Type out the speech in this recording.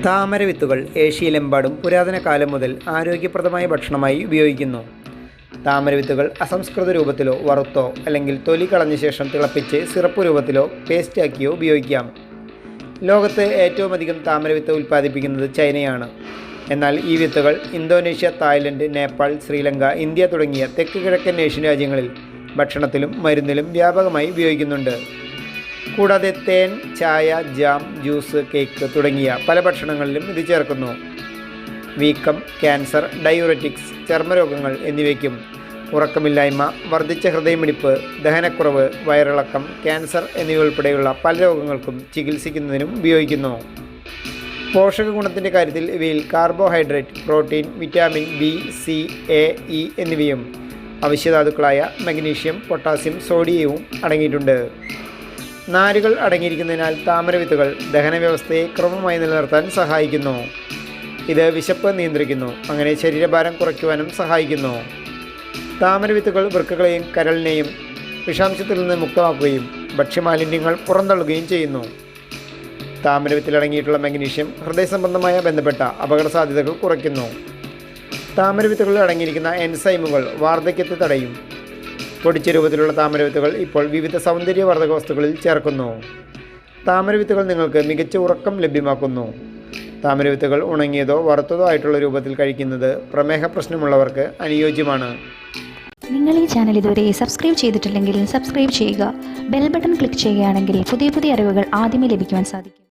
താമരവിത്തുകൾ ഏഷ്യയിലെമ്പാടും പുരാതന കാലം മുതൽ ആരോഗ്യപ്രദമായ ഭക്ഷണമായി ഉപയോഗിക്കുന്നു. താമരവിത്തുകൾ അസംസ്കൃത രൂപത്തിലോ വറുത്തോ അല്ലെങ്കിൽ തൊലി കളഞ്ഞ ശേഷം തിളപ്പിച്ച് സിറപ്പ് രൂപത്തിലോ പേസ്റ്റാക്കിയോ ഉപയോഗിക്കാം. ലോകത്ത് ഏറ്റവും അധികം താമരവിത്ത് ഉൽപ്പാദിപ്പിക്കുന്നത് ചൈനയാണ്. എന്നാൽ ഈ വിത്തുകൾ Indonesia, Thailand, Nepal, Sri Lanka, India തുടങ്ങിയ തെക്ക് കിഴക്കൻ ഏഷ്യൻ രാജ്യങ്ങളിൽ ഭക്ഷണത്തിലും മരുന്നിലും വ്യാപകമായി ഉപയോഗിക്കുന്നുണ്ട്. കൂടാതെ തേൻ, ചായ, ജാം, ജ്യൂസ്, കേക്ക് തുടങ്ങിയ പല ഭക്ഷണങ്ങളിലും ഇത് ചേർക്കുന്നു. വീക്കം, ക്യാൻസർ, ഡയൂററ്റിക്സ്, ചർമ്മരോഗങ്ങൾ എന്നിവയ്ക്കും ഉറക്കമില്ലായ്മ, വർദ്ധിച്ച ഹൃദയമിടിപ്പ്, ദഹനക്കുറവ്, വയറിളക്കം, ക്യാൻസർ എന്നിവ ഉൾപ്പെടെയുള്ള പല രോഗങ്ങൾക്കും ചികിത്സിക്കുന്നതിനും ഉപയോഗിക്കുന്നു. പോഷക ഗുണത്തിൻ്റെ കാര്യത്തിൽ ഇവയിൽ carbohydrate, protein, vitamin B, C, A, E എന്നിവയും അവശ്യധാതുക്കളായ മഗ്നീഷ്യം, പൊട്ടാസ്യം, സോഡിയവും അടങ്ങിയിട്ടുണ്ട്. നാരുകൾ അടങ്ങിയിരിക്കുന്നതിനാൽ താമരവിത്തുകൾ ദഹനവ്യവസ്ഥയെ ക്രമമായി നിലനിർത്താൻ സഹായിക്കുന്നു. ഇത് വിശപ്പ് നിയന്ത്രിക്കുന്നു, അങ്ങനെ ശരീരഭാരം കുറയ്ക്കുവാനും സഹായിക്കുന്നു. താമരവിത്തുകൾ വൃക്കകളെയും കരളിനെയും വിഷാംശത്തിൽ നിന്ന് മുക്തമാക്കുകയും ഭക്ഷ്യമാലിന്യങ്ങൾ പുറന്തള്ളുകയും ചെയ്യുന്നു. താമരവിത്തിലടങ്ങിയിട്ടുള്ള മഗ്നീഷ്യം ഹൃദയ സംബന്ധമായ ബന്ധപ്പെട്ട അപകട സാധ്യതകൾ കുറയ്ക്കുന്നു. താമരവിത്തുകളിൽ അടങ്ങിയിരിക്കുന്ന എൻസൈമുകൾ വാർദ്ധക്യത്തെ തടയും. പൊടിച്ച രൂപത്തിലുള്ള താമരവിത്തുകൾ ഇപ്പോൾ വിവിധ സൗന്ദര്യവർദ്ധക വസ്തുക്കളിൽ ചേർക്കുന്നു. താമരവിത്തുകൾ നിങ്ങൾക്ക് മികച്ച ഉറക്കം ലഭ്യമാക്കുന്നു. താമരവിത്തുകൾ ഉണങ്ങിയതോ വറുത്തതോ ആയിട്ടുള്ള രൂപത്തിൽ കഴിക്കുന്നത് പ്രമേഹ പ്രശ്നമുള്ളവർക്ക് അനുയോജ്യമാണ്. നിങ്ങൾ ഈ ചാനൽ ഇതുവരെ സബ്സ്ക്രൈബ് ചെയ്തിട്ടില്ലെങ്കിൽ സബ്സ്ക്രൈബ് ചെയ്യുക. ബെൽ ബട്ടൺ ക്ലിക്ക് ചെയ്യുകയാണെങ്കിൽ പുതിയ അറിവുകൾ ആദ്യമേ ലഭിക്കുവാൻ സാധിക്കും.